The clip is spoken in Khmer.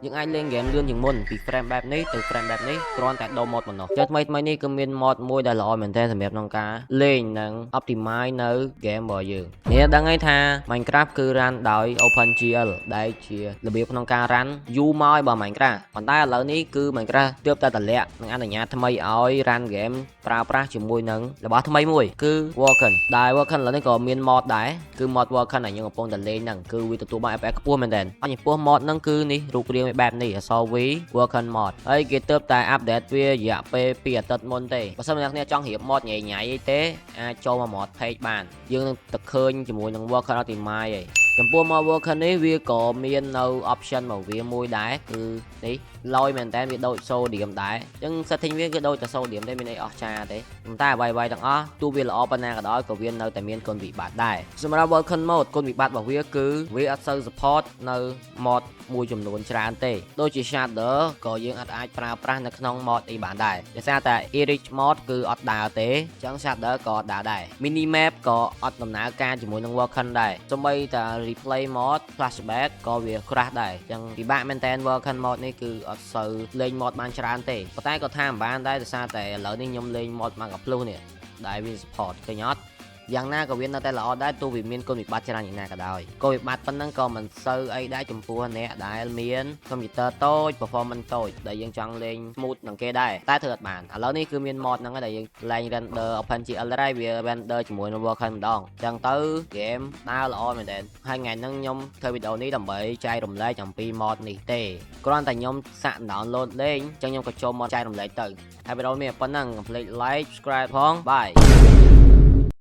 យើងអាចលេងហ្គេមលឿនជាងមុនពី frame បែបនេះទៅ frame បែបនេះគ្រាន់តែដូរ mod ប៉ុណ្ណោះចុះថ្មីនេះគឺមាន mod មួយដែលល្អមែនទែនសម្រាប់ក្នុងការលេងនិង optimize នៅ game របស់យើងនេះដឹងហើយថា Minecraft គឺ run ដោយ OpenGL ដែលជារបៀបក្នុងការ run យូរមករបស់ Minecraft ប៉ុន្តែឥឡូវនេះគឺ Minecraft ទើបតែតម្លាក់នឹងអនុញ្ញាតថ្មីឲ្យ run game ប្រើប្រាស់ជាមួយនឹងរបស់ថ្មីមួយគឺ Vulkan ដែល Vulkan ឥឡូវនេះក៏មាន mod ដែរគឺ mod Vulkan ដែលយើងកំពុងតែលេងហ្នឹងគឺវាទទួលបាន FPS ខ្ពស់មែនទែនអញពោះ mod ហ្នឹងគឺនេះរូបរាងបែបនេះអក្សរ V Vulkan mod ហើយគេទើបតែ update វារយៈពេល2អាទិត្យមុនទេបើសិនអ្នកចង់រៀប mod ញ៉ៃញ៉ៃអីទេអាចចូលមក mod page បានយើងនឹងទៅឃើញជាមួយនឹង Vulkan Optimize ឯងចំពោះ mod Vulkan នេះវាក៏មាននៅ option របស់វាមួយដែរគឺនេះលយមែនតើវាដូច sodium ដែរអញ្ចឹង setting វាគឺដូចតែ sodium ទេមានអីអស្ចារ្យទេប៉ុន្តែអ្វីៗទាំងអស់ទោះវាល្អប៉ុណ្ណាក៏ដោយក៏វានៅតែមានគុណវិបត្តិដែរសម្រាប់ Vulkan mode គុណវិបត្តិរបស់វាគឺវាអត់សូវ support នៅ mod មួយចំនួនច្រើនទេដូចជា shader ក៏យើងអាចប្រើប្រាស់នៅក្នុង mod អីបានដែរដោយសារតែ Erich mod គឺអត់ដើរទេអញ្ចឹង shader ក៏អត់ដើរដែរ mini map ក៏អត់ដំណើរការជាមួយនឹង Vulkan ដែរសូម្បីតែ replay mod flashback ក៏វា crash ដែរអញ្ចឹងពិបាកមែនតើ Vulkan mod នេះគឺអត់សូវលេង mod បានច្រើនទេប៉ុន្តែក៏ថាមិនបានដែរដោយសារតែឥឡូវនេះខ្ញុំលេង mod Manga Plus នេះដែលវា support ឃើញអត់យ៉ាងណាក៏វានៅតែល្អដែរទោះវាមានគុណវិបត្តិច្រើនយ៉ាងណាក៏ដោយគុណវិបត្តិប៉ុណ្ណឹងក៏មិនសូវអីដែរចំពោះអ្នកដែលមានកុំព្យូទ័រតូច performance តូចដែលយើងចង់លេង smooth នឹងគេដែរតែធ្វើអត់បានឥឡូវនេះគឺមាន mod ហ្នឹងហើយដែលយើងឡើង render OpenGL ដែរវា render ជាមួយនឹង Vulkan ម្ដងអញ្ចឹងទៅ game ដើរល្អមែនតើហើយថ្ងៃហ្នឹងខ្ញុំធ្វើវីដេអូនេះដើម្បីចែករំលែកអំពី mod នេះទេគ្រាន់តែខ្ញុំសាក download លេងអញ្ចឹងខ្ញុំក៏ចូល mod ចែករំលែកទៅហើយវីដេអូនេះប៉ុណ្ណឹងកុំភ្លេច like subscribe ផងបាយ